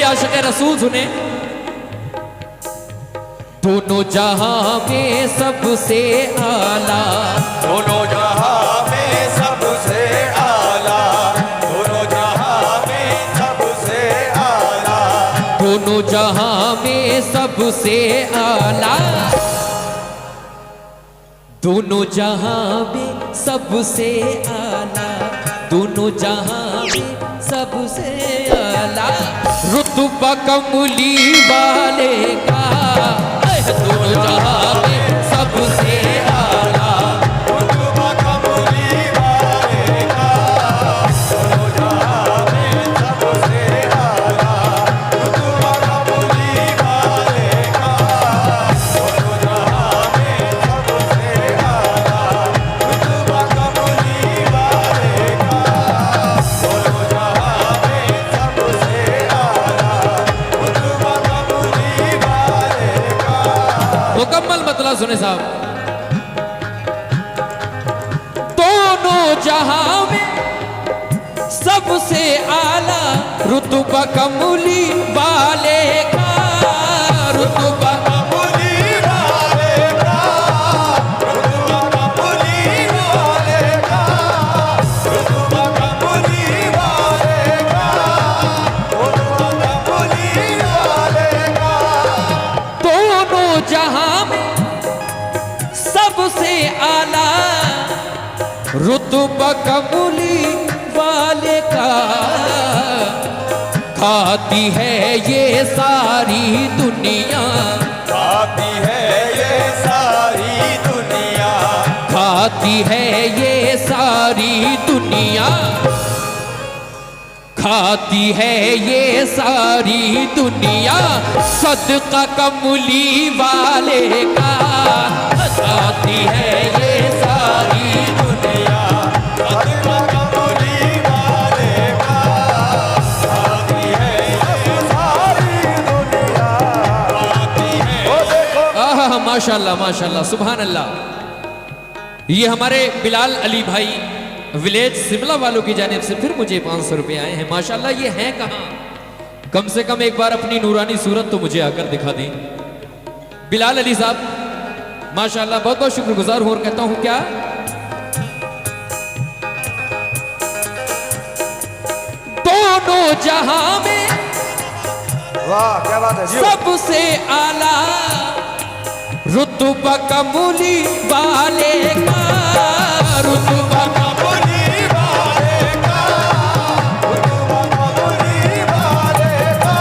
आशिक रसूल सुने। दोनों जहां में सबसे आला, दोनों जहां में सबसे आला, दोनों जहां में सबसे आला, दोनों जहां में सबसे आला, दोनों जहां में सबसे आला, दोनों जहां में सबसे आला, रुतबा कमली वाले का, दोनों जहां में सबसे आला, रुतबा कमली वाले का, दोनों जहां में सबसे आला, रुतबा कमली वाले का, दोनों जहां में सबसे आला, रुतबा कमली वाले का, दोनों जहां में सबसे आला, रुतबा कमली वाले का। मुकम्मल मतलब सुने साहब। दोनों जहां में सबसे आला, रुतबा कमली वाले का, रुतबा कमली वाले का, रुतबा कमली वाले का, रुतबा कमली वाले का, रुतबा कमली वाले का। दोनों जहां में सबसे आला, रुतबा कमली वाले का, खाती है ये सारी दुनिया, खाती है ये सारी दुनिया, खाती है ये सारी दुनिया, खाती है ये सारी दुनिया, सदका कमली वाले का, खाती है ये सारी दुनिया, रुतबा कमली वाले का, खाती है ये सारी दुनिया, खाती है। ओ देखो आहा माशाल्लाह माशाल्लाह सुभान अल्लाह। ये हमारे बिलाल अली भाई विलेज शिमला वालों की जानिब से फिर मुझे 500 रुपए आए हैं। माशाल्लाह ये हैं कहाँ? कम से कम एक बार अपनी नूरानी सूरत तो मुझे आकर दिखा दें। बिलाल अली साहब माशाल्लाह बहुत बहुत शुक्रगुजार हूं और कहता हूं क्या, दोनों जहां में वाह क्या बात है जी। सबसे आला, रुतबा कमली वाले का, रुतबा कमली वाले का, रुतबा कमली वाले का,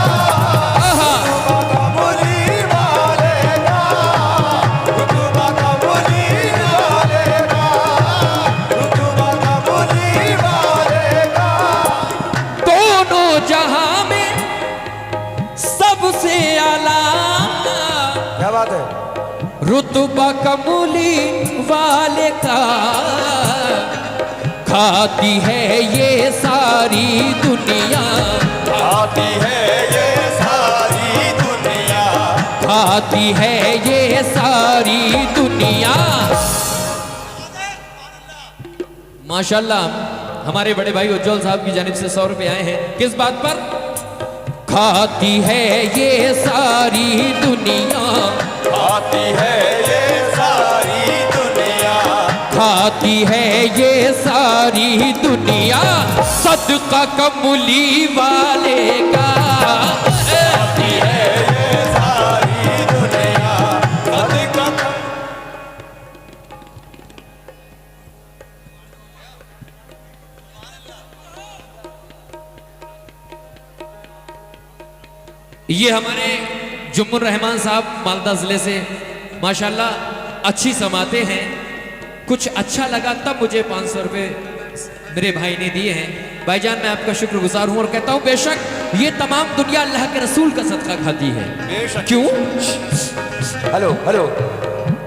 आहा, रुतबा कमली वाले का, रुतबा कमली वाले का, रुतबा कमली वाले का। दोनों जहां में सबसे आला, क्या बात है। रुतबा कमली वाले का, खाती है ये सारी दुनिया, खाती है ये सारी दुनिया, खाती है ये सारी दुनिया। माशाल्लाह हमारे बड़े भाई उज्जवल साहब की जानिब से 100 रुपए आए हैं। किस बात पर? खाती है ये सारी दुनिया, खाती है ये सारी दुनिया, खाती है ये सारी दुनिया, सदका कमली वाले का, खाती है ये सारी दुनिया, सदका। ये हमारे जुम्मुर रहमान साहब मालदा जिले से माशाल्लाह अच्छी समाते हैं। कुछ अच्छा लगा तब मुझे 500 रुपए मेरे भाई ने दिए हैं। भाईजान मैं आपका शुक्रगुजार हूं और कहता हूं बेशक ये तमाम दुनिया अल्लाह के रसूल का सदका खाती है। बेशक। क्यों? Hello hello.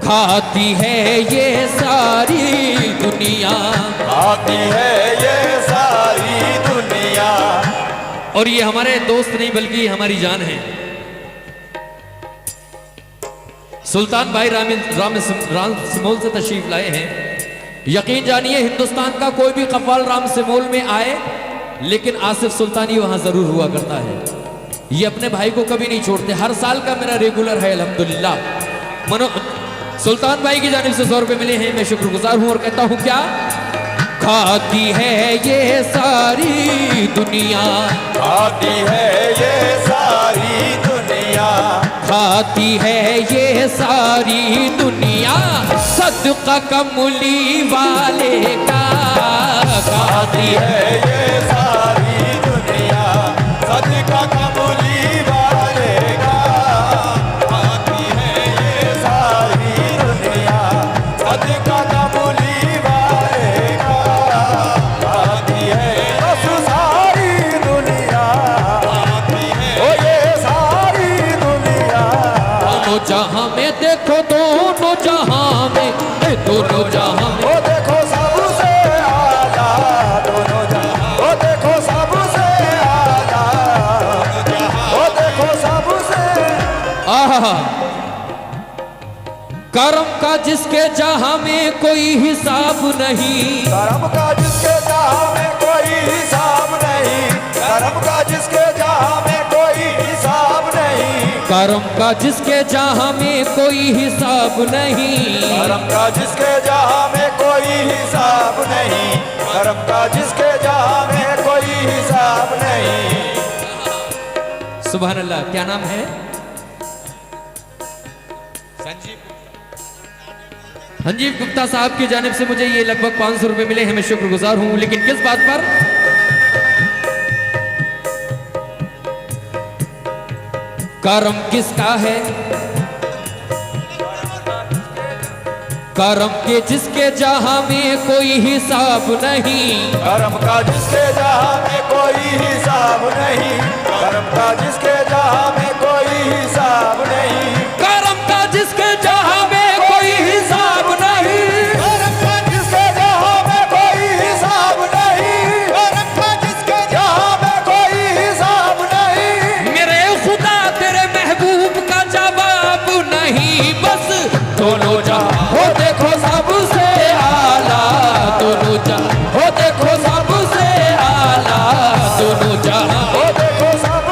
खाती है ये सारी दुनिया, खाती है ये सारी दुनिया। और ये हमारे दोस्त नहीं बल्कि हमारी जान है। सुल्तान भाई राम सिमोल से तशरीफ लाए हैं। यकीन जानिए हिंदुस्तान का कोई भी कव्वाल राम सिमोल में आए लेकिन आसिफ सुल्तानी वहां जरूर हुआ करता है। ये अपने भाई को कभी नहीं छोड़ते, हर साल का मेरा रेगुलर है अल्हम्दुलिल्लाह। सुल्तान भाई की जानिब से 100 रुपए मिले हैं, मैं शुक्रगुजार हूं और कहता हूं क्या, खाती है ये सारी दुनिया, खाती है ये सारी दुनिया, खाती है ये सारी दुनिया, सदका कमली वाले का, खाती है ये सारी दुनिया, सदका कबूली वाले का, खाती है ये सारी दुनिया, सदका कबूली वाले का, खाती है बस सारी दुनिया, खाती है ओ ये सारी दुनिया, दोनों जहां में देखो, दोनों जहां में, दोनों जहां में, ओ देखो सबसे आला, दोनों जहां, ओ देखो सबसे आला, ओ देखो सबसे आहा, करम का जिसके जहां में कोई हिसाब नहीं, करम का जिसके जहां में कोई हिसाब नहीं, करम का जिसके जहां में कोई हिसाब नहीं, करम का जिसके जहां में कोई हिसाब नहीं, करम का जिसके जहां में कोई हिसाब नहीं, करम का जिसके जहां में कोई हिसाब नहीं। सुभान अल्लाह। क्या नाम है? संजीव गुप्ता साहब की जानिब से मुझे ये लगभग 500 रुपए मिले हैं, मैं शुक्रगुजार हूं, लेकिन किस बात पर? करम किसका है? करम के जिसके जहां में कोई हिसाब नहीं, करम का जिसके जहां में कोई हिसाब नहीं, करम का जिसके जहां में कोई हिसाब नहीं, करम का जिसके जहां में कोई हिसाब नहीं, करम का जिसके जहां में कोई हिसाब नहीं, करम का जिसके जहां में कोई हिसाब नहीं, मेरे खुदा तेरे महबूब का जवाब नहीं, बस दोनों जहां हो देखो सबसे आला, दोनों जहां हो देखो सबसे आला, दोनों जहां। ओ देखो सब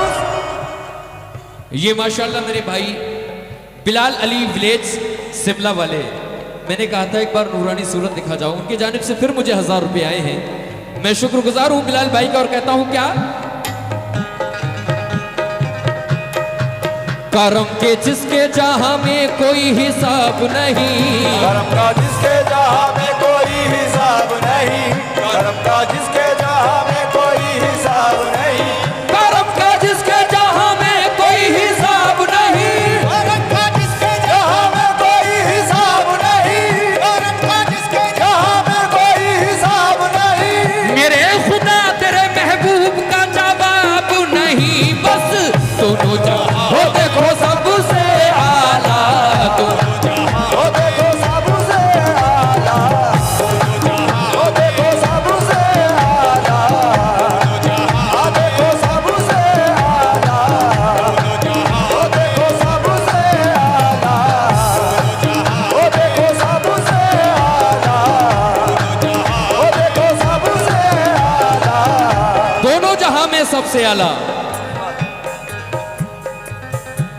ये माशाल्लाह मेरे भाई बिलाल अली विलेज शिमला वाले, मैंने कहा था एक बार नूरानी सूरत दिखा जाऊं, उनकी जानिब से फिर मुझे 1000 रुपए आए हैं, मैं शुक्रगुजार हूं बिलाल भाई का और कहता हूं क्या, करम के जिसके जहां में कोई हिसाब नहीं, करम का जिसके जहां में कोई हिसाब नहीं, करम का जिसके जहां में कोई हिसाब नहीं, करम का जिसके जहां में कोई हिसाब नहीं, करम का जिसके जहां में कोई हिसाब नहीं, करम का जिसके जहां में कोई हिसाब नहीं, मेरे खुदा तेरे महबूब का जवाब नहीं, बस दोनों जहां हो देखो सबसे आला, दोनों जहां ओ देखो सबसे आला, ओ देखो सबसे आला, ओ देखो सबसे आला, ओ देखो सबसे आला, ओ देखो सबसे आला, ओ देखो सबसे आला, दोनों जहां में सबसे आला।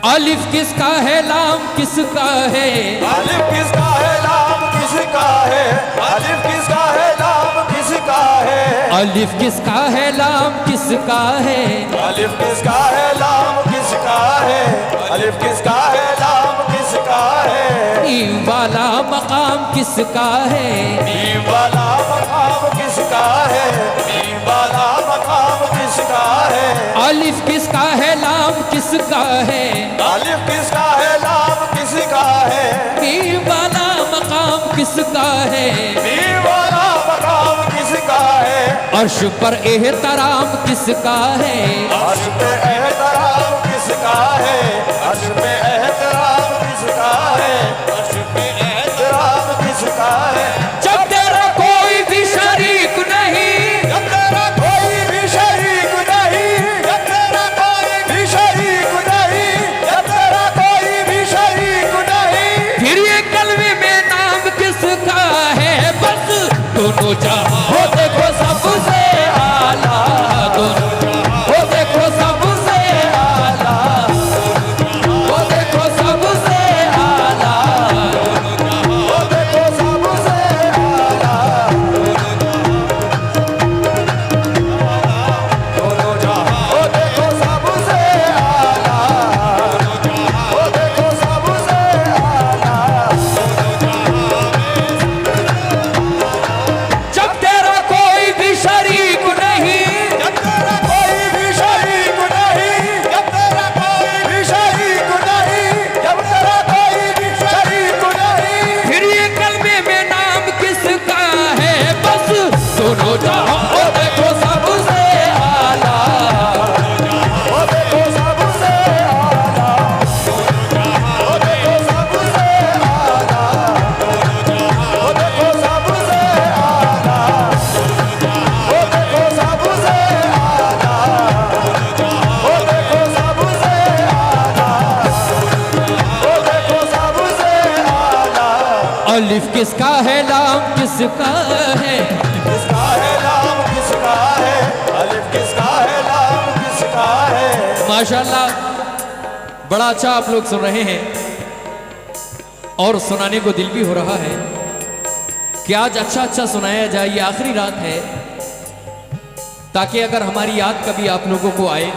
अलिफ किसका है, लाम किसका है, अलिफ किसका है, लाम किसका है, अलिफ किसका है, लाम किसका है, अलिफ किसका है, लाम किसका है, अलिफ किसका है, लाम किसका है, अलिफ किसका है, लाम किसका है, नीम वाला मकाम किसका है, नीम वाला मकाम किसका है, नीम वाला मकाम किसका है, अलिफ किसका है, लाम किसका है, अलिफ किसका है, लाम किसका है, नीम वाला मकाम किसका है, नीम वाला मकाम किसका है, अर्श पर एहतराम किसका है, अर्श पे एहतराम किसका है, अर्श पे एहतराम किसका है, अर्श पे एहतराम किसका है, जब तेरा कोई भी शरीक नहीं, जब तेरा कोई भी शरीक नहीं, जब तेरा कोई भी शरीक नहीं, जब तेरा कोई भी शरीक नहीं, फिर ये कलमे में नाम किसका है, बस दोनों जहां हो देखो सबसे आला, दोनों जहां हो देखो सबसे आला, अलिफ किसका है, लाम किसका है, किसका है लाम किसका है, अलिफ किसका है लाम किसका है। माशाल्लाह बड़ा अच्छा आप लोग सुन रहे हैं और सुनाने को दिल भी हो रहा है कि आज अच्छा अच्छा सुनाया जाए। ये आखिरी रात है ताकि अगर हमारी याद कभी आप लोगों को आए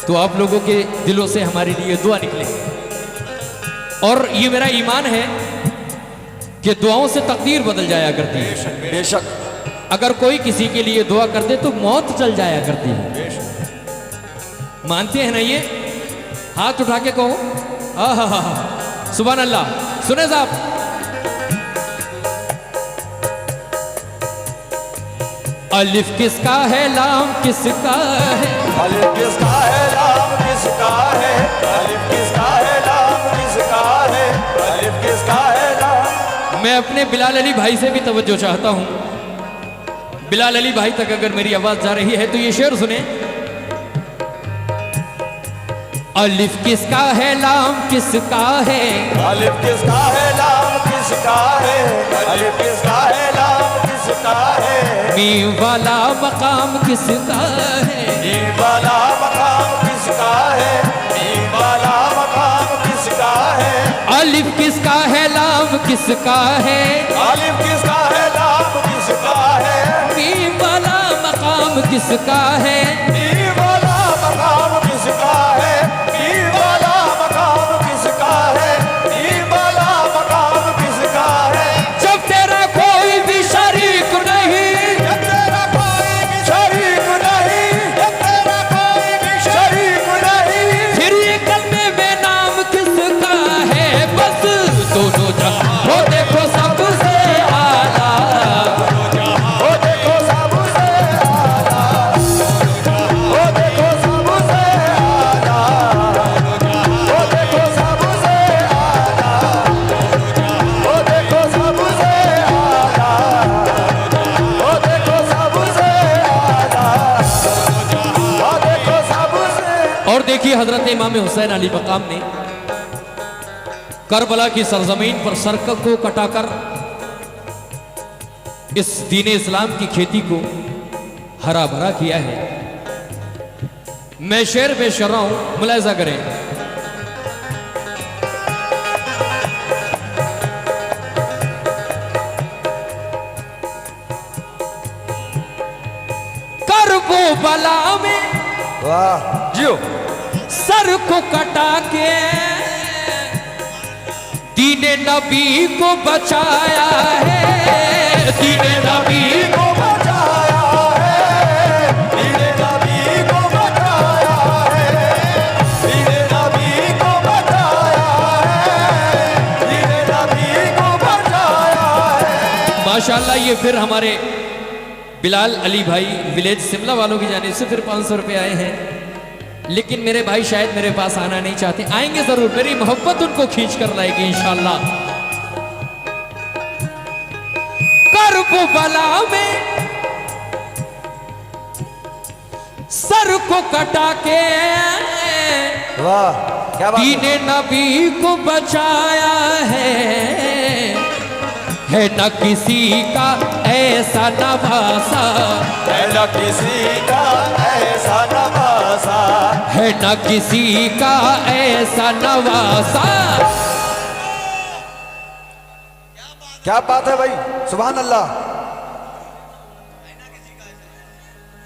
तो आप लोगों के दिलों से हमारे लिए दुआ निकले। और ये मेरा ईमान है कि दुआओं से तकदीर बदल जाया करती है। बेशक अगर कोई किसी के लिए दुआ कर दे तो मौत चल जाया करती है। मानते हैं ना ये? हाथ उठा के कहो आहा सुभान अल्लाह। सुने साहब, अलिफ किसका है, लाम किसका है, अलिफ किसका है लाम किसका है, अलिफ किसका है लाम किसका है, अलिफ किसका है लाम। मैं अपने बिलाल अली भाई से भी तवज्जो चाहता हूं। बिलाल अली भाई तक अगर मेरी आवाज जा रही है तो ये शेर सुने। अलिफ किसका है, लाम किसका है, अलिफ किसका है लाम किसका है, अलिफ किसका है लाम किसका है। मीम वाला मकाम किसका है, मीम वाला मकाम किसका है, मीम वाला मकाम किसका है। अलिफ किसका है, लाम किसका है, अलिफ किसका है लाम किसका है। मीम वाला मकाम किसका है, मीम वाला मकाम किसका है, मीम वाला मकाम किसका है, मीम वाला मकाम किसका है। जब तेरा कोई भी शरीक नहीं, जब तेरा कोई भी शरीक नहीं, जब तेरा कोई भी शरीक नहीं। फिर ये कलमे में नाम किसका है, बस दोनों जहां वो देखो सबसे आला, वो देखो सबसे आला, वो देखो सबसे आला, वो देखो सबसे आला, वो देखो सबसे आला, वो देखो सबसे आला, वो देखो सबसे। और देखिए हजरत इमाम हुसैन अली मकाम ने करबला की सरजमीन पर सरक को कटाकर इस दीन इस्लाम की खेती को हरा भरा किया है। मैं शेर पे शेर रहा हूं, मुलायजा करें। करबो बला में वाह जियो। सर को कटा के दीने नबी को बचाया है, दीने नबी को बचाया है, दीने नबी को बचाया है, दीने नबी को बचाया है, दीने नबी को बचाया है। माशाल्लाह ये फिर हमारे बिलाल अली भाई विलेज शिमला वालों की जानिब से फिर 500 रुपए आए हैं। लेकिन मेरे भाई शायद मेरे पास आना नहीं चाहते, आएंगे जरूर, मेरी मोहब्बत उनको खींच कर लाएगी इंशाल्लाह। करबला में सर को कटा के वाह क्या बात दीने नबी को बचाया है न किसी का ऐसा नवासा, है न किसी का ऐसा नवासा, है न किसी का ऐसा नवासा। क्या बात है भाई, सुभान अल्लाह।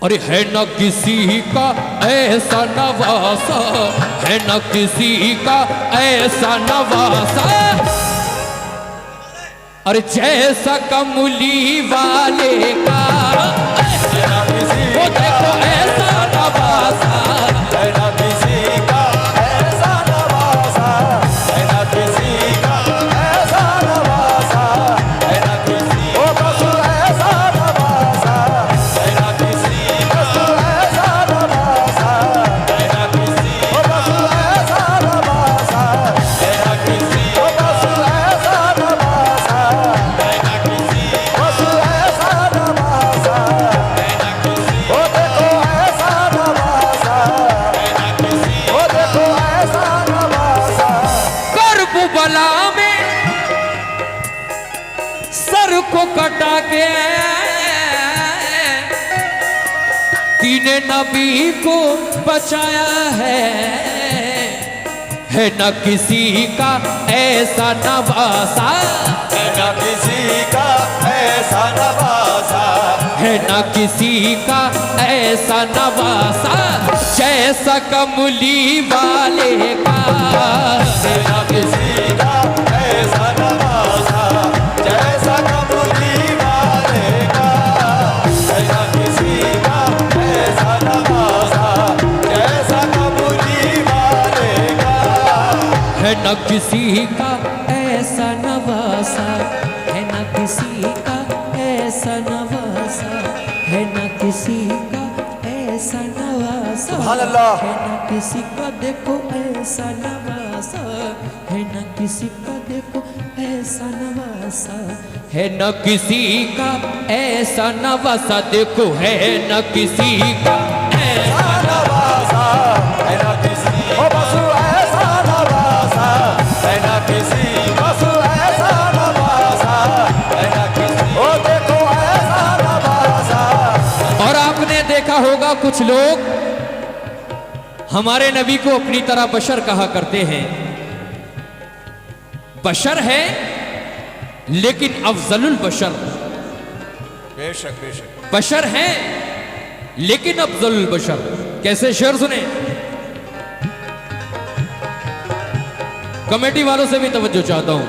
अरे है न किसी का ऐसा नवासा, है न किसी का ऐसा नवासा। अरे जैसा कमली वाले का वो देखो ऐसा नवासा, है न किसी का ऐसा नवासा, है न किसी का ऐसा नवासा, है न किसी ओ बस ऐसा नवासा, है न किसी बस ऐसा नवासा, है न किसी ओ बस ऐसा नवासा, है न किसी ओ बस ऐसा नवासा, है न किसी बस ऐसा नवासा, है न किसी ओ देखो ऐसा नवासा, है न किसी ओ देखो ऐसा नवासा। करबला में कटा के तीन नबी को बचाया है न किसी का ऐसा नवासा, है न किसी का ऐसा नवासा, है न किसी का ऐसा नवासा जैसा कमली वाले का, है न किसी का ऐसा नवासा जैसा कमली वाले का, है न किसी का ऐसा नवासा जैसा कमली वाले का, है न किसी का ऐसा नवासा, है न किसी का ऐसा नवासा, है न किसी का ऐसा नवासा, सुभान अल्लाह। है न किसी का देखो ऐसा नवासा, है न किसी का देखो ऐसा नवासा, है न किसी का ऐसा नवासा, देखो है न किसी का ऐसा नवासा, है न किसी ओ बस ऐसा नवासा, है न किसी बस ऐसा नवासा, है न किसी ओ देखो ऐसा नवासा। और आपने देखा होगा कुछ लोग हमारे नबी को अपनी तरह बशर कहा करते हैं। बशर है लेकिन अफजलुल बशर, बेशक बेशक बशर है लेकिन अफजलुल बशर। कैसे शेर सुने, कमेटी वालों से भी तवज्जो चाहता हूं,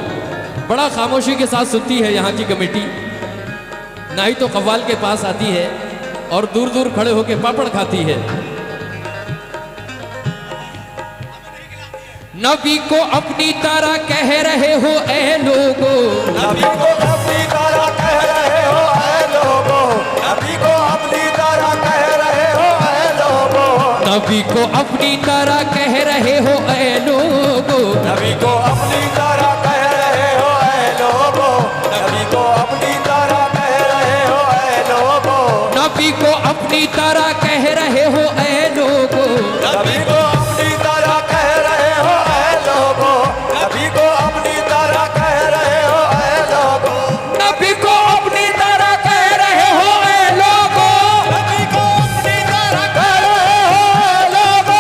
बड़ा खामोशी के साथ सुनती है यहां की कमेटी, ना ही तो कव्वाल के पास आती है और दूर दूर खड़े होकर पापड़ खाती है। नबी को अपनी तरह कह रहे हो ए लोगो, नबी को अपनी तरह कह रहे हो ऐ लोगो, नबी को अपनी तरह कह रहे हो ऐ लोगो, नबी को अपनी तरह कह रहे हो ए लोगो, नबी को अपनी तरह कह रहे हो ऐ लोगो, नबी को अपनी तरह कह रहे हो ऐ लोगो, नबी को अपनी तरह कह रहे हो ए लोगो, नबी को अपनी तरह कह रहे हो ऐ लोगो, नबी को अपनी तरह कह रहे हो ऐ लोगो, नबी को अपनी तरह कह रहे हो ए लोगो, नबी को अपनी तरह कह रहे हो ऐ लोगो,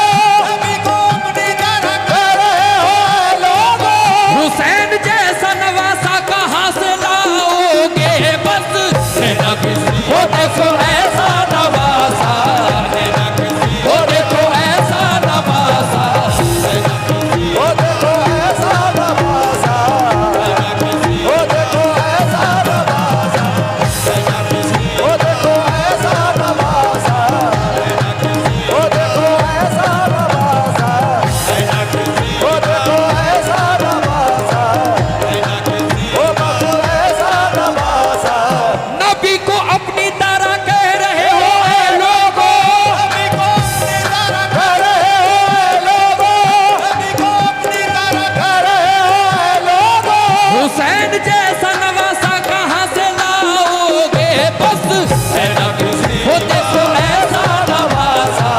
नबी को अपनी तरह कह रहे हो ऐ लोगो, हुसैन जैसा नवासा कहां से लाओगे, बस है न किसी हो देखो ऐसा नवासा, है न किसी हो देखो ऐसा नवासा, है न किसी ओ देखो ऐसा नवासा, है न किसी ओ देखो ऐसा नवासा, है न किसी ओ देखो ऐसा नवासा, ओ देखो ऐसा नवासा, है न किसी ओ देखो ऐसा नवासा, है न किसी ओ बस ऐसा नवासा, नबी को अपनी तरह कह रहे हो ए लोगो, नबी को अपनी तरह कह रहे हो ऐ लोगो, नबी को अपनी तरह कह रहे हो ऐ लोगो, हुसैन जैसा नवासा कहां से लाओगे, बस है न किसी हो देखो ऐसा नवासा,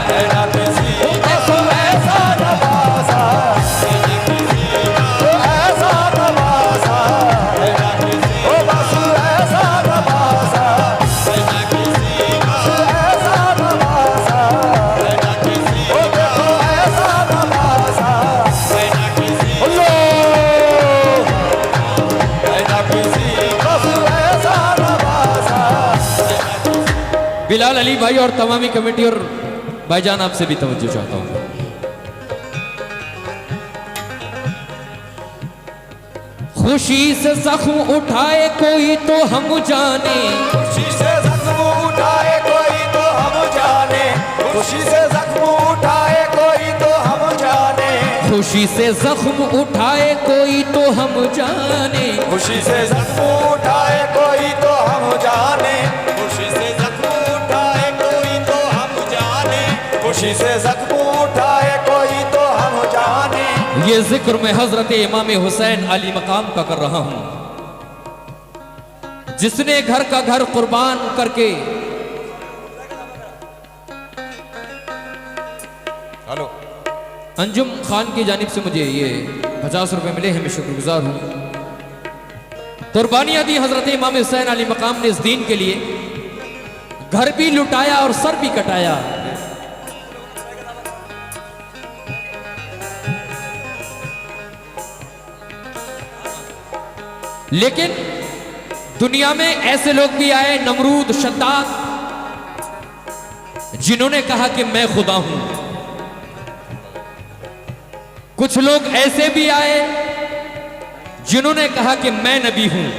है न किसी हो देखो ऐसा नवासा, है न किसी ओ ऐसा नवासा, है न किसी ओ बस ऐसा नवासा, है न किसी ऐसा नवासा, है न किसी ओ देखो ऐसा नवासा, है न किसी अल्लाह, है न किसी बस ऐसा नवासा। बिलाल अली भाई और तमामी कमेटी और भाईजान आपसे भी तवज्जो चाहता हूं। खुशी से जख्म उठाए कोई तो हम जाने, खुशी से जख्म उठाए कोई तो हम जाने, खुशी से जख्म उठाए कोई तो हम जाने, खुशी से जख्म उठाए कोई तो हम जाने, खुशी से जख्म उठाए कोई तो हम जाने, खुशी से जख्म उठाए कोई तो हम जाने, खुशी से जख्म उठाए कोई तो हम जाने। ये जिक्र मैं हजरत इमाम हुसैन अली मकाम का कर रहा हूं, जिसने घर का घर कुर्बान करके हेलो अंजुम खान की जानिब से मुझे ये 50 रुपए मिले हैं, मैं शुक्रगुजार हूं। कुर्बानियां दी हजरत इमाम हुसैन अली मकाम ने इस दीन के लिए, घर भी लुटाया और सर भी कटाया। लेकिन दुनिया में ऐसे लोग भी आए, नमरूद, शद्दाद, जिन्होंने कहा कि मैं खुदा हूं। कुछ लोग ऐसे भी आए जिन्होंने कहा कि मैं नबी हूं।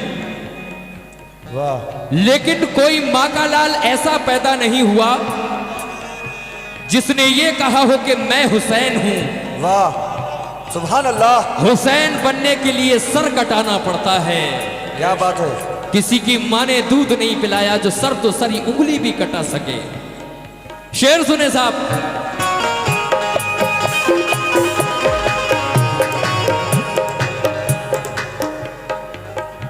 वाह, लेकिन कोई मां का लाल ऐसा पैदा नहीं हुआ जिसने ये कहा हो कि मैं हुसैन हूं। वाह, सुभान अल्लाह। हुसैन बनने के लिए सर कटाना पड़ता है। क्या बात है। किसी की मां ने दूध नहीं पिलाया जो सर तो सरी उंगली भी कटा सके। शेर सुने साहब।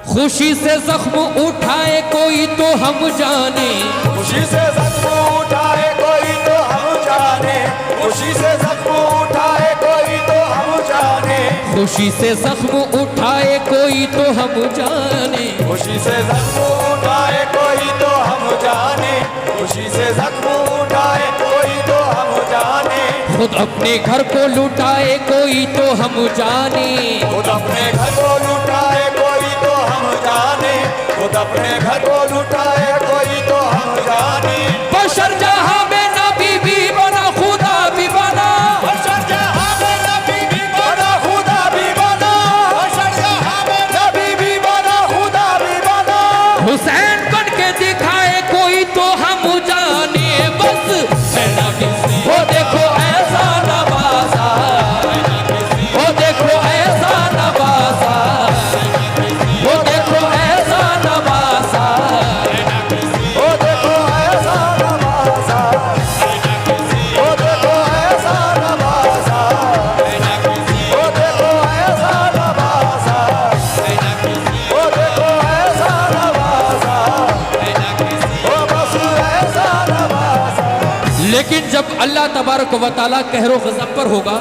खुशी से जख्म उठाए कोई तो हम जाने, खुशी से जख्म उठाए कोई तो हम जाने, खुशी से जख्म उठाए कोई तो हम जाने, खुशी से जख्म उठाए कोई तो हम जाने, खुशी से जख्म उठाए कोई तो हम जाने, खुशी से जख्म उठाए कोई तो हम जाने, खुद अपने घर को लुटाए कोई तो हम जाने, खुद अपने घर को लुटाए कोई तो हम जाने, खुद अपने घर को लुटाए कोई तो हम जाने। बशर जहां में नबी भी बना खुदा भी बना, बशर जहां में नबी भी बना खुदा भी बना, बशर जहां में नबी भी बना खुदा भी बना। हुसैन बन के दिखाए कोई तो हम जाने, बस है नबी। वो देखो ऐसा नवाजा, वो देखो ऐसा नवाजा, वो देखो ऐसा नवाजा, ओ देखो ऐसा नवाजा, ओ देखो ऐसा नवाजा, ओ देखो ऐसा नवाजा, ओ देखो ऐसा नवाजा, ओ बस ऐसा नवाजा। लेकिन जब अल्लाह तबारक व तआला कहरो गज़ब पर होगा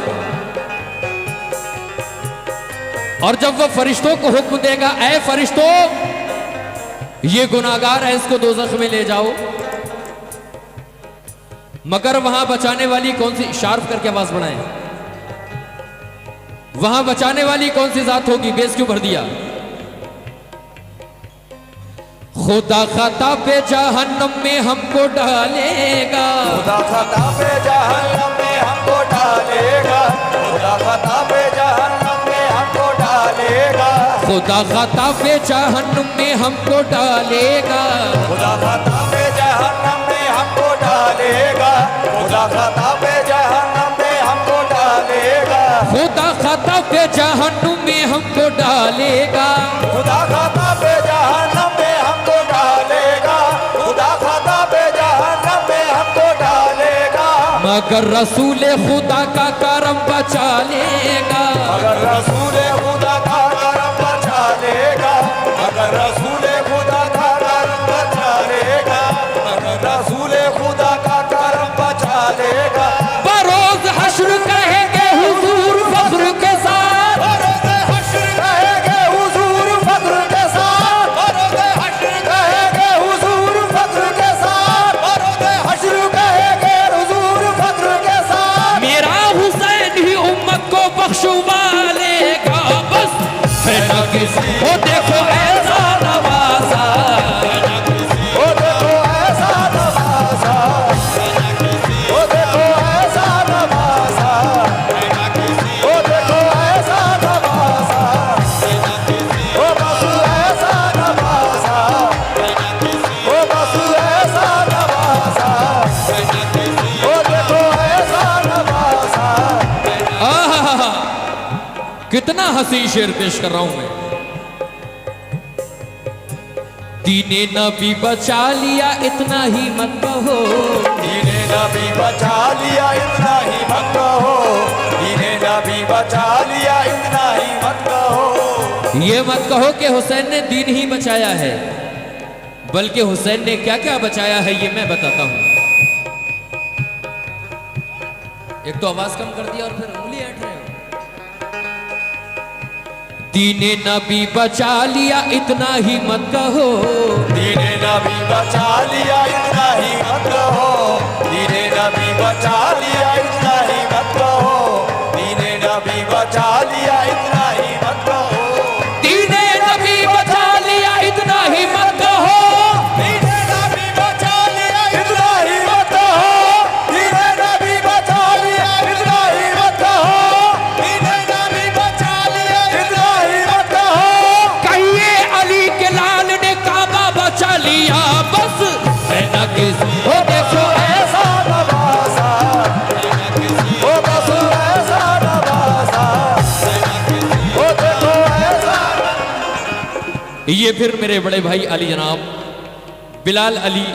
और जब वह फरिश्तों को हुक्म देगा, ऐ फरिश्तों ये गुनाहगार है, इसको दोज़ख में ले जाओ, मगर वहां बचाने वाली कौन सी, शार्फ करके आवाज बढ़ाएं, वहां बचाने वाली कौन सी जात होगी? बेस क्यों भर दिया? खुदा खता पे जहन्नम में हमको डालेगा, खुदा खता पे जहन्नम में हमको डालेगा, खुदा खता पे जहन्नम में हमको डालेगा, खुदा खता पे जहन्नम में हमको डालेगा, खुदा खता पे जहन्नम में हमको डालेगा, खुदा खता पे जहन्नम में हमको डालेगा, खुदा खता पे जहन्नम में हमको डालेगा, खुदा खता पे जहन्नम में हमको डालेगा, खुदा खता पे जहन्नम में हमको डालेगा, मगर रसूल खुदा का करम बचा लेगा, अगर रसूल खुदा का करम बचा लेगा, अगर रसूल खुदा का करम बचा लेगा, अगर रसूल खुदा का करम बचा लेगा। बरोज हश्र कहेंगे हुजूर फख्र के साथ, बरोज़े हश्र कहेंगे हुजूर फख्र के साथ, बरोज़े हश्र कहेंगे हुजूर फख्र के साथ, बरोज़े हश्र कहेंगे हुजूर फख्र के साथ। मेरा हुसैन ही उम्मत को बख्शवा लेगा, बस है ना किसी। वो देखो ऐसा नवाजा, ओ देखो ऐसा नवाजा, ओ देखो ऐसा नवाजा, ओ देखो ऐसा नवाजा, ओ बस ऐसा नवाजा, ओ बस ऐसा नवाजा, ओ देखो ऐसा नवाजा। आहा, कितना हसी शेर पेश कर रहा हूं मैं। दीने नबी बचा लिया इतना ही मत कहो, दीने नबी बचा लिया इतना ही मत कहो, दीने नबी बचा लिया इतना ही मत कहो। ये मत कहो कि हुसैन ने दीन ही बचाया है, बल्कि हुसैन ने क्या क्या बचाया है ये मैं बताता हूं। एक तो आवाज कम कर दिया और फिर उंगली ऐंठ रहे हो। दीने नबी बचा लिया इतना ही मत कहो, दीने नबी बचा लिया इतना ही मत कहो, दीने नबी बचा लिया इतना ही मत कहो, दीने नबी बचा लिया इतना ही मत कहो, दीने नबी बचा लिया इतना ही मत कहो, दीने नबी बचा लिया इतना ही मत कहो, दीने नबी बचा लिया इतना ही मत कहो, दीने नबी बचा लिया इतना ही मत कहो। कहिए अली के लाल ने काबा बचा लिया बस है ना किसी ओ देखो ऐसा नवासा, ओ बस ऐसा नवासा, ओ देखो ऐसा। ये फिर मेरे बड़े भाई अली जनाब बिलाल अली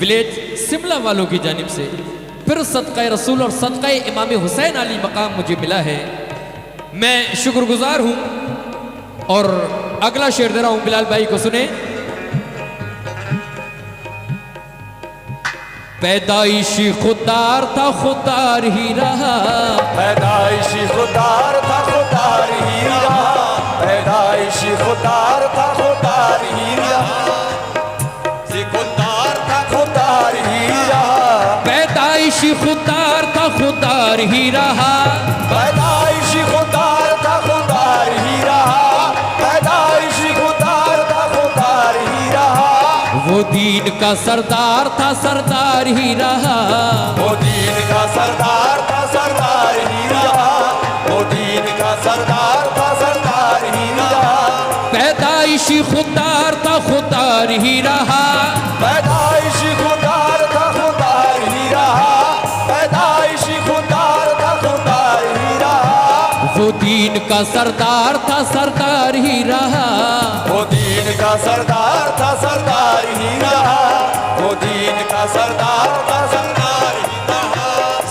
विलेज शिमला वालों की जानिब से फिर सदक़े रसूल और सदक़े इमाम हुसैन अली मकाम मुझे मिला है। मैं शुक्रगुजार हूँ और अगला शेर दे रहा हूँ बिलाल भाई को सुने। पैदाइशी खुदार था खुदार ही रहा, पैदाइशी खुदार था खुदार ही रहा, पैदाइशी खुदार था खुदार ही रहा, खुदार था खुदार ही रहा, पैदाइशी खुदार था खुदार ही रहा, पैदाइशी खुदार था खुदार ही रहा, पैदाइशी खुदार था खुदार ही रहा, वो दीन का सरदार था सरदार ही रहा, वो दीन का सरदार था सरदार ही रहा, वो दीन का सरदार था सरदार ही रहा, पैदाइशी खुदार था खुदार ही रहा, पैदाइशी खुदार था खुदार ही रहा, पैदाइशी खुदार था खुदार ही रहा, वो दीन का सरदार था सरदार ही रहा, वो दीन का सरदार था सरदार ही रहा, वो दीन का सरदार था सरदार